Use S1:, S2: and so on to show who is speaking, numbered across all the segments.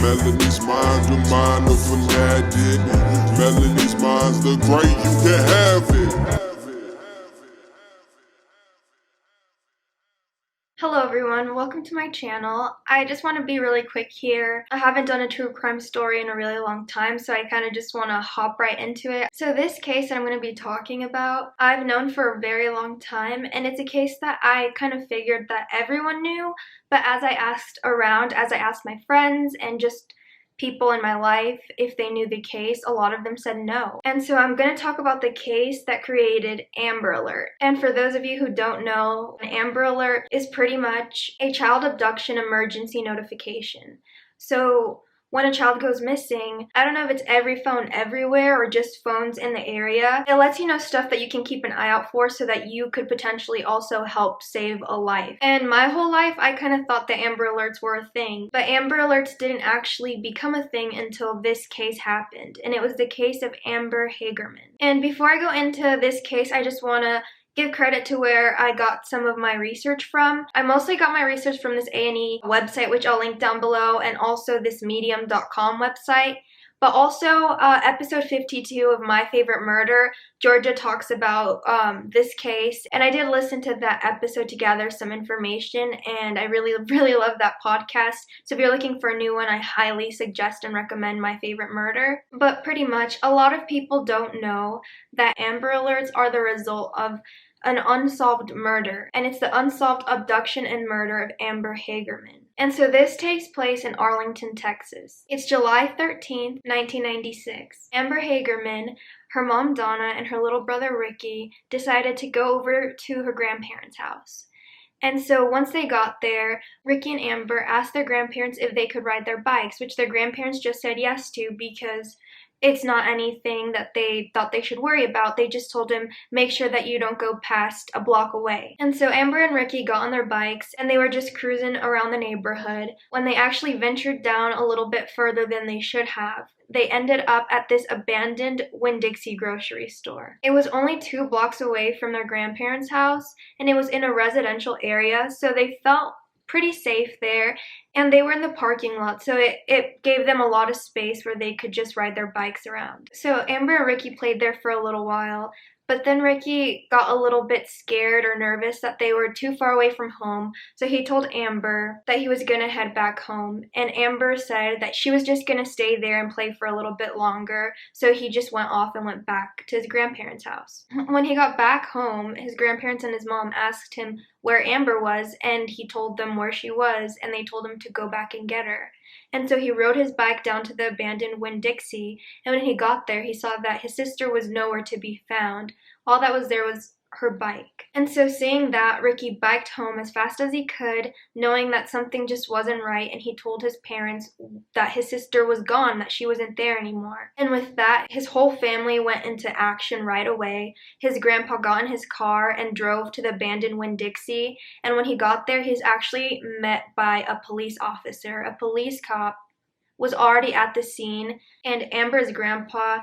S1: Melanie's mind, your mind of fanatic. Melanie's mind's the great, you can have it.
S2: Hello everyone, welcome to my channel. I just want to be really quick here. I haven't done a true crime story in a really long time, so I kind of just want to hop right into it. So this case that I'm going to be talking about, I've known for a very long time, and it's a case that I kind of figured that everyone knew, but as I asked around, as I asked my friends and just people in my life if they knew the case, a lot of them said no. And so I'm going to talk about the case that created Amber Alert. And for those of you who don't know, an Amber Alert is pretty much a child abduction emergency notification. So when a child goes missing, I don't know if it's every phone everywhere or just phones in the area. It lets you know stuff that you can keep an eye out for so that you could potentially also help save a life. And my whole life, I kind of thought that Amber Alerts were a thing. But Amber Alerts didn't actually become a thing until this case happened. And it was the case of Amber Hagerman. And before I go into this case, I just want to give credit to where I got some of my research from. I mostly got my research from this A&E website, which I'll link down below, and also this medium.com website. But also, episode 52 of My Favorite Murder, Georgia talks about this case. And I did listen to that episode to gather some information, and I really love that podcast. So if you're looking for a new one, I highly suggest and recommend My Favorite Murder. But pretty much, a lot of people don't know that Amber Alerts are the result of an unsolved murder, and it's the unsolved abduction and murder of Amber Hagerman. And so this takes place in Arlington, Texas. It's July 13th, 1996. Amber Hagerman, her mom Donna, and her little brother Ricky decided to go over to her grandparents' house. And so once they got there, Ricky and Amber asked their grandparents if they could ride their bikes, which their grandparents just said yes to because it's not anything that they thought they should worry about. They just told him, make sure that you don't go past a block away. And so Amber and Ricky got on their bikes and they were just cruising around the neighborhood. When they actually ventured down a little bit further than they should have, they ended up at this abandoned Winn-Dixie grocery store. It was only 2 blocks away from their grandparents' house, and it was in a residential area, so they felt pretty safe there, and they were in the parking lot, so it gave them a lot of space where they could just ride their bikes around. So Amber and Ricky played there for a little while, but then Ricky got a little bit scared or nervous that they were too far away from home, so he told Amber that he was going to head back home, and Amber said that she was just going to stay there and play for a little bit longer, so he just went off and went back to his grandparents' house. When he got back home, his grandparents and his mom asked him where Amber was, and he told them where she was, and they told him to go back and get her. And so he rode his bike down to the abandoned Winn-Dixie, and when he got there, he saw that his sister was nowhere to be found. All that was there was her bike. And so seeing that, Ricky biked home as fast as he could, knowing that something just wasn't right, and he told his parents that his sister was gone, that she wasn't there anymore. And with that, his whole family went into action right away. His grandpa got in his car and drove to the abandoned Winn-Dixie, and when he got there, he's actually met by a police officer. A police cop was already at the scene, and Amber's grandpa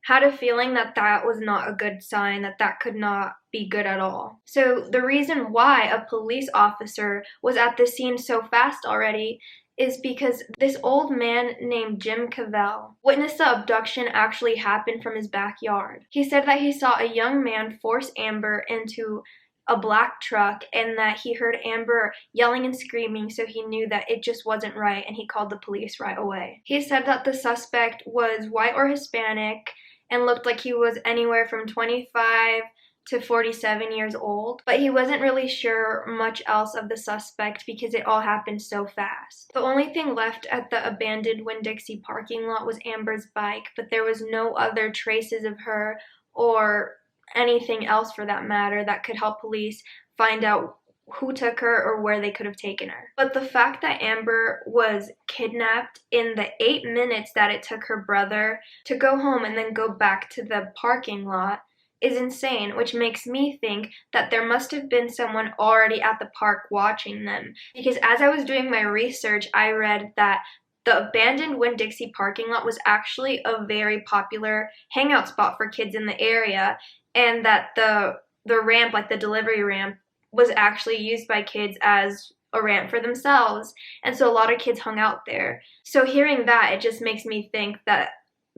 S2: had a feeling that that was not a good sign, that could not be good at all. So the reason why a police officer was at the scene so fast already is because this old man named Jim Cavell witnessed the abduction actually happen from his backyard. He said that he saw a young man force Amber into a black truck and that he heard Amber yelling and screaming, so he knew that it just wasn't right, and he called the police right away. He said that the suspect was white or Hispanic and looked like he was anywhere from 25 to 47 years old, but he wasn't really sure much else of the suspect because it all happened so fast. The only thing left at the abandoned Winn-Dixie parking lot was Amber's bike, but there was no other traces of her or anything else for that matter that could help police find out who took her or where they could have taken her. But the fact that Amber was kidnapped in the 8 minutes that it took her brother to go home and then go back to the parking lot is insane, which makes me think that there must have been someone already at the park watching them. Because as I was doing my research, I read that the abandoned Winn-Dixie parking lot was actually a very popular hangout spot for kids in the area, and that the ramp, like the delivery ramp, was actually used by kids as a rant for themselves. And so a lot of kids hung out there. So hearing that, it just makes me think that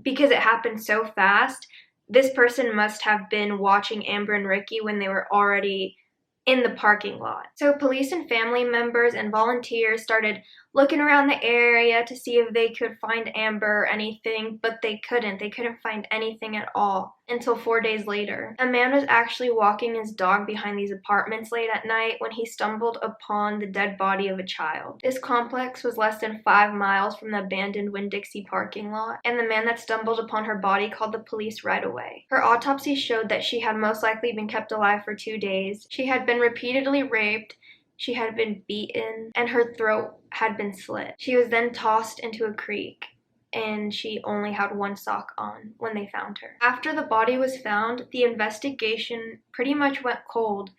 S2: because it happened so fast, this person must have been watching Amber and Ricky when they were already in the parking lot. So police and family members and volunteers started looking around the area to see if they could find Amber or anything, but they couldn't. They couldn't find anything at all until 4 days later. A man was actually walking his dog behind these apartments late at night when he stumbled upon the dead body of a child. This complex was less than 5 miles from the abandoned Winn-Dixie parking lot, and the man that stumbled upon her body called the police right away. Her autopsy showed that she had most likely been kept alive for 2 days. She had been repeatedly raped, she had been beaten, and her throat had been slit. She was then tossed into a creek, and she only had one sock on when they found her. After the body was found, the investigation pretty much went cold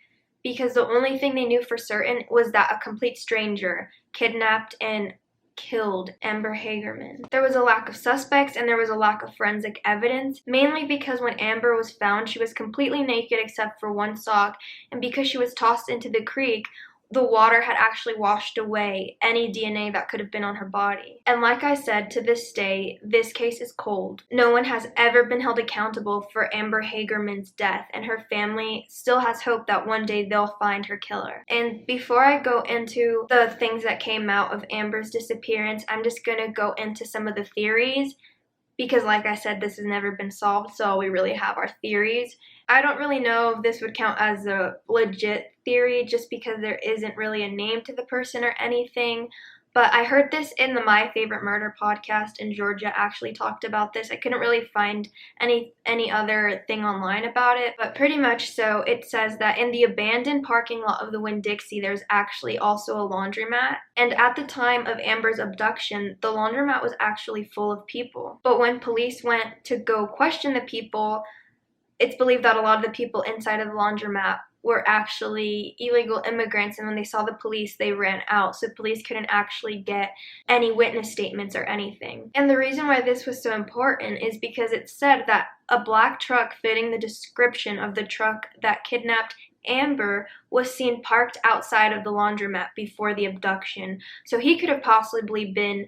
S2: because the only thing they knew for certain was that a complete stranger kidnapped and killed Amber Hagerman. There was a lack of suspects and there was a lack of forensic evidence, mainly because when Amber was found, she was completely naked except for one sock, and because she was tossed into the creek, the water had actually washed away any DNA that could have been on her body. And like I said, to this day, this case is cold. No one has ever been held accountable for Amber Hagerman's death, and her family still has hope that one day they'll find her killer. And before I go into the things that came out of Amber's disappearance, I'm just gonna go into some of the theories, because like I said, this has never been solved, so we really have our theories. I don't really know if this would count as a legit theory just because there isn't really a name to the person or anything, but I heard this in the My Favorite Murder podcast, and Georgia actually talked about this. I couldn't really find any other thing online about it, but pretty much so it says that in the abandoned parking lot of the Winn-Dixie, there's actually also a laundromat, and at the time of Amber's abduction, the laundromat was actually full of people. But when police went to go question the people, it's believed that a lot of the people inside of the laundromat were actually illegal immigrants, and when they saw the police, they ran out, so police couldn't actually get any witness statements or anything. And the reason why this was so important is because it said that a black truck fitting the description of the truck that kidnapped Amber was seen parked outside of the laundromat before the abduction, so he could have possibly been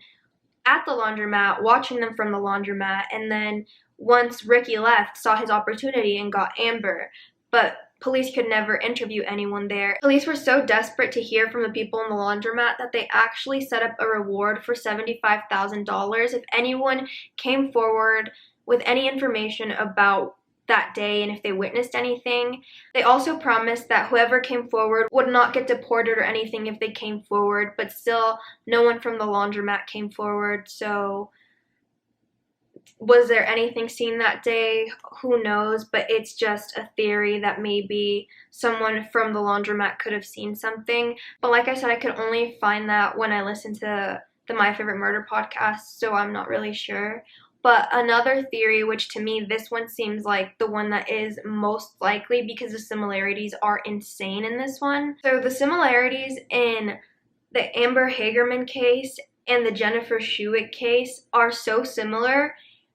S2: at the laundromat watching them from the laundromat, and then once Ricky left, saw his opportunity and got Amber, but police could never interview anyone there. Police were so desperate to hear from the people in the laundromat that they actually set up a reward for $75,000 if anyone came forward with any information about that day and if they witnessed anything. They also promised that whoever came forward would not get deported or anything if they came forward, but still no one from the laundromat came forward, so was there anything seen that day? Who knows, but it's just a theory that maybe someone from the laundromat could have seen something. But like I said, I could only find that when I listened to the My Favorite Murder podcast, so I'm not really sure. But another theory, which to me this one seems like the one that is most likely because the similarities are insane in this one. So the similarities in the Amber Hagerman case and the Jennifer Schuett case are so similar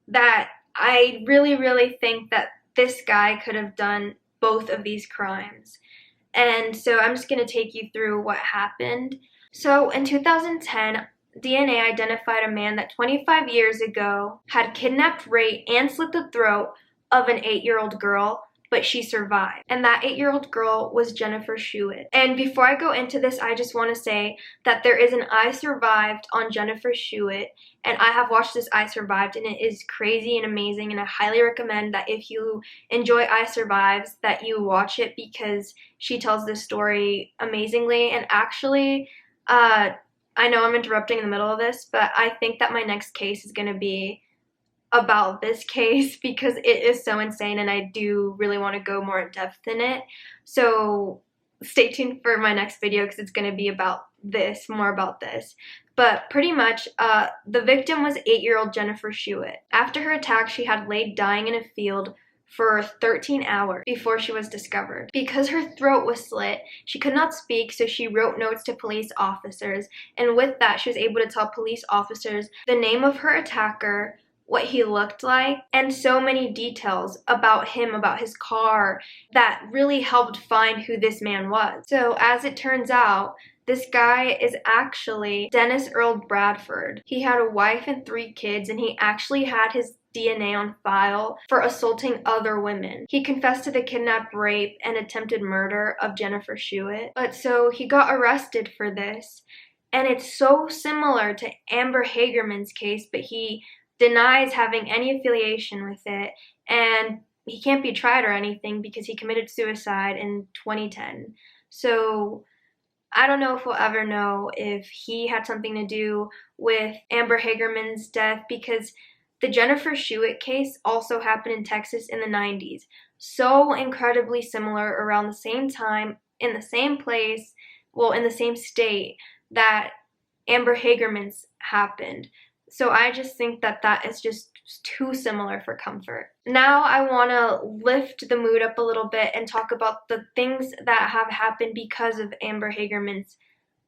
S2: that I really think that this guy could have done both of these crimes. And so I'm just going to take you through what happened. So in 2010, DNA identified a man that 25 years ago had kidnapped, raped, and slit the throat of an 8-year-old girl, but she survived. And that 8-year-old girl was Jennifer Schuett. And before I go into this, I just want to say that there is an I Survived on Jennifer Schuett, and I have watched this I Survived, and it is crazy and amazing, and I highly recommend that if you enjoy I Survives, that you watch it because she tells this story amazingly. And actually, I know I'm interrupting in the middle of this, but I think that my next case is going to be about this case because it is so insane and I do really want to go more in depth in it. So stay tuned for my next video because it's going to be about this, more about this. But pretty much, the victim was 8-year-old Jennifer Schuett. After her attack, she had laid dying in a field for 13 hours before she was discovered. Because her throat was slit, she could not speak, so she wrote notes to police officers, and with that, she was able to tell police officers the name of her attacker, what he looked like, and so many details about him, about his car, that really helped find who this man was. So as it turns out, This guy is actually Dennis Earl Bradford. He had a wife and 3 kids, and he actually had his DNA on file for assaulting other women. He confessed to the kidnap, rape, and attempted murder of Jennifer Schuett. But so he got arrested for this, and it's so similar to Amber Hagerman's case, but he denies having any affiliation with it, and he can't be tried or anything because he committed suicide in 2010. So I don't know if we'll ever know if he had something to do with Amber Hagerman's death, because the Jennifer Schuett case also happened in Texas in the 90s. So incredibly similar, around the same time, in the same place, well, in the same state that Amber Hagerman's happened. So I just think that that is just too similar for comfort. Now I want to lift the mood up a little bit and talk about the things that have happened because of Amber Hagerman's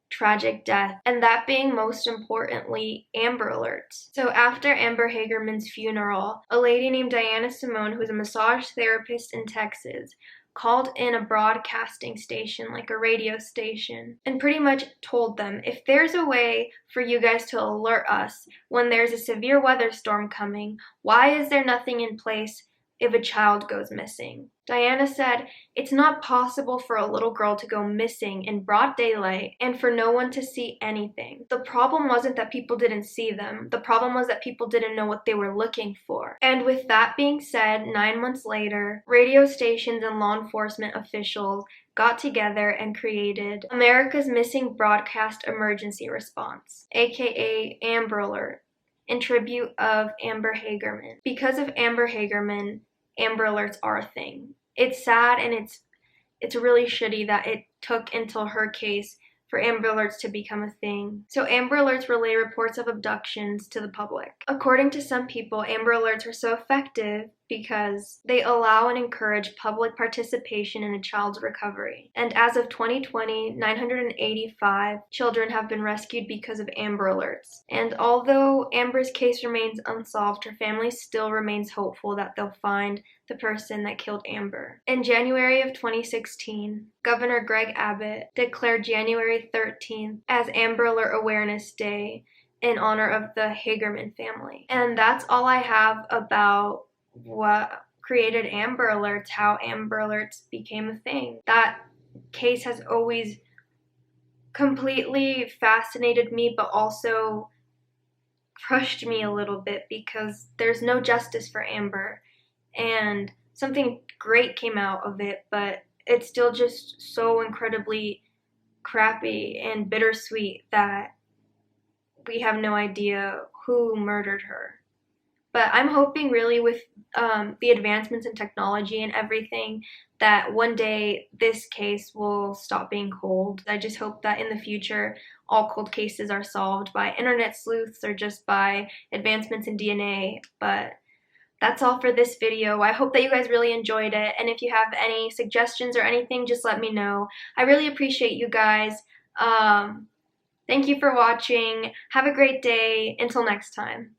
S2: tragic death, and that being most importantly Amber Alerts. So after Amber Hagerman's funeral, a lady named Diana Simone, who's a massage therapist in Texas, called in a broadcasting station, like a radio station, and pretty much told them, if there's a way for you guys to alert us when there's a severe weather storm coming, why is there nothing in place if a child goes missing? Diana said, it's not possible for a little girl to go missing in broad daylight and for no one to see anything. The problem wasn't that people didn't see them. The problem was that people didn't know what they were looking for. And with that being said, 9 months later, radio stations and law enforcement officials got together and created America's Missing Broadcast Emergency Response, aka Amber Alert, in tribute of Amber Hagerman. Because of Amber Hagerman, Amber Alerts are a thing. It's sad, and it's really shitty that it took until her case for Amber Alerts to become a thing. So Amber Alerts relay reports of abductions to the public. According to some people, Amber Alerts are so effective because they allow and encourage public participation in a child's recovery. And as of 2020, 985 children have been rescued because of Amber Alerts. And although Amber's case remains unsolved, her family still remains hopeful that they'll find the person that killed Amber. In January of 2016, Governor Greg Abbott declared January 13th as Amber Alert Awareness Day in honor of the Hagerman family. And that's all I have about what created Amber Alerts, how Amber Alerts became a thing. That case has always completely fascinated me, but also crushed me a little bit because there's no justice for Amber, and something great came out of it, but it's still just so incredibly crappy and bittersweet that we have no idea who murdered her. But I'm hoping really with the advancements in technology and everything that one day this case will stop being cold. I just hope that in the future all cold cases are solved by internet sleuths or just by advancements in DNA. But that's all for this video. I hope that you guys really enjoyed it, and if you have any suggestions or anything, just let me know. I really appreciate you guys. Thank you for watching. Have a great day. Until next time.